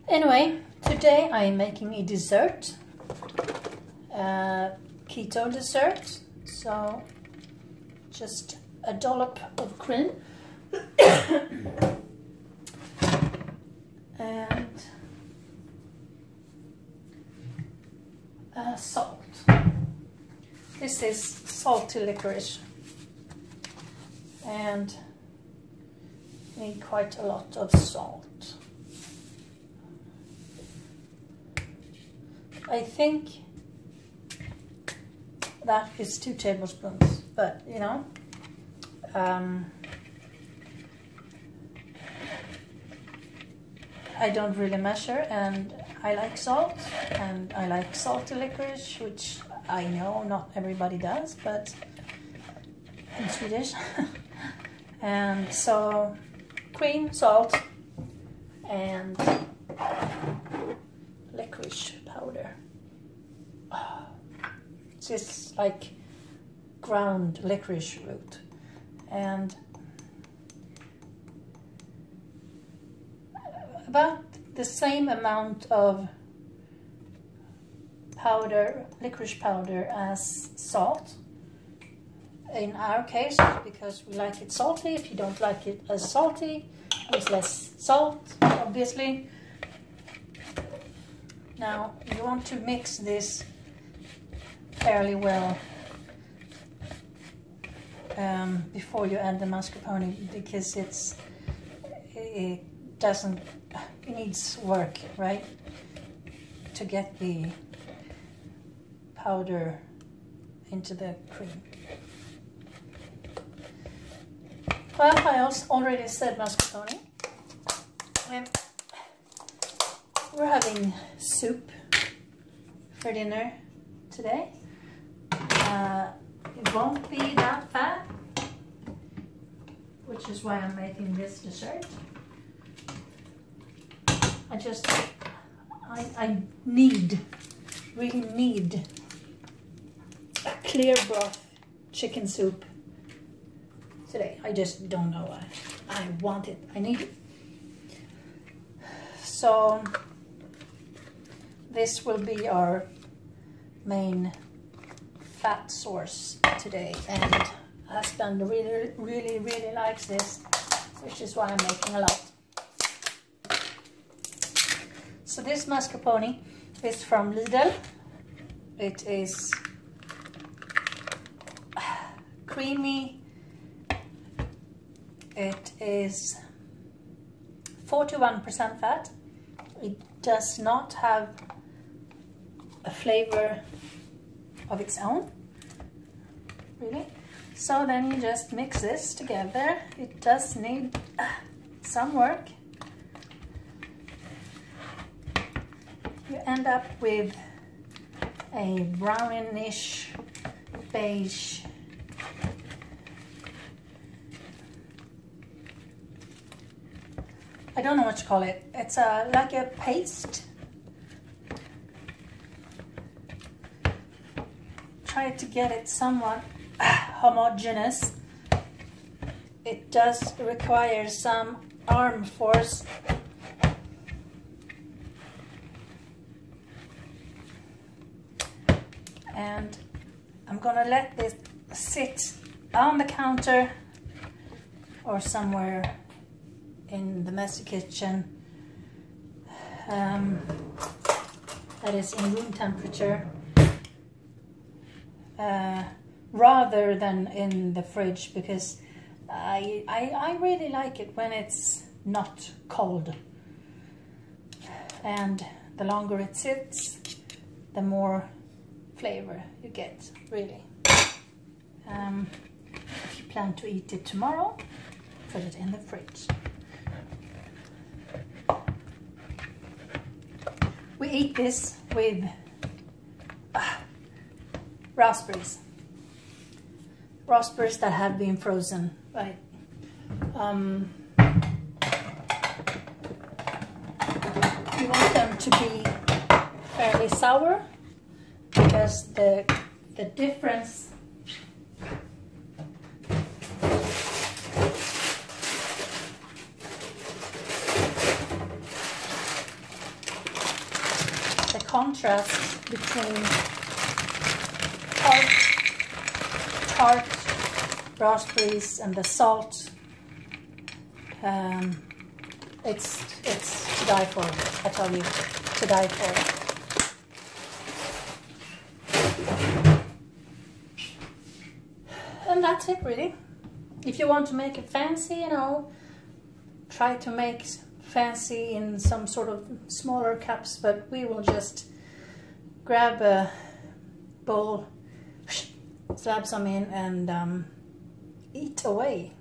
Anyway, today I am making a dessert, keto dessert. So just a dollop of cream and salt. This is salty licorice and need quite a lot of salt. I think that is 2 tablespoons, but you know, I don't really measure, and I like salt, and I like salty licorice, which I know not everybody does, but in Swedish. And so cream, salt, and licorice powder. This is like ground licorice root, and about the same amount of powder, licorice powder, as salt. In our case, because we like it salty. If you don't like it as salty, there's less salt, obviously. Now you want to mix this fairly well before you add the mascarpone, because it needs work, right, to get the powder into the cream. Well, I also already said mascarpone. We're having soup for dinner today. It won't be that fat, which is why I'm making this dessert. I really need a clear broth chicken soup today. I just don't know why. I want it. I need it. So this will be our main fat source today, and husband really likes this, which is why I'm making a lot. So this mascarpone is from Lidl. It is creamy. It is 41% fat. It does not have a flavor of its own, really. So then you just mix this together. It does need some work. You end up with a brownish beige I don't know what to call it. It's like a paste. Try to get it somewhat homogeneous. It does require some arm force. And I'm gonna let this sit on the counter or somewhere in the messy kitchen that is in room temperature, rather than in the fridge, because I really like it when it's not cold, and the longer it sits, the more flavor you get, really. If you plan to eat it tomorrow, put it in the fridge. We eat this with raspberries. Raspberries that have been frozen, right? You want them to be fairly sour, because the difference contrast between tart raspberries and the salt. It's to die for, I tell you, to die for. And that's it, really. If you want to make it fancy, you know, try to make fancy in some sort of smaller cups, but we will just grab a bowl, slap some in, and eat away.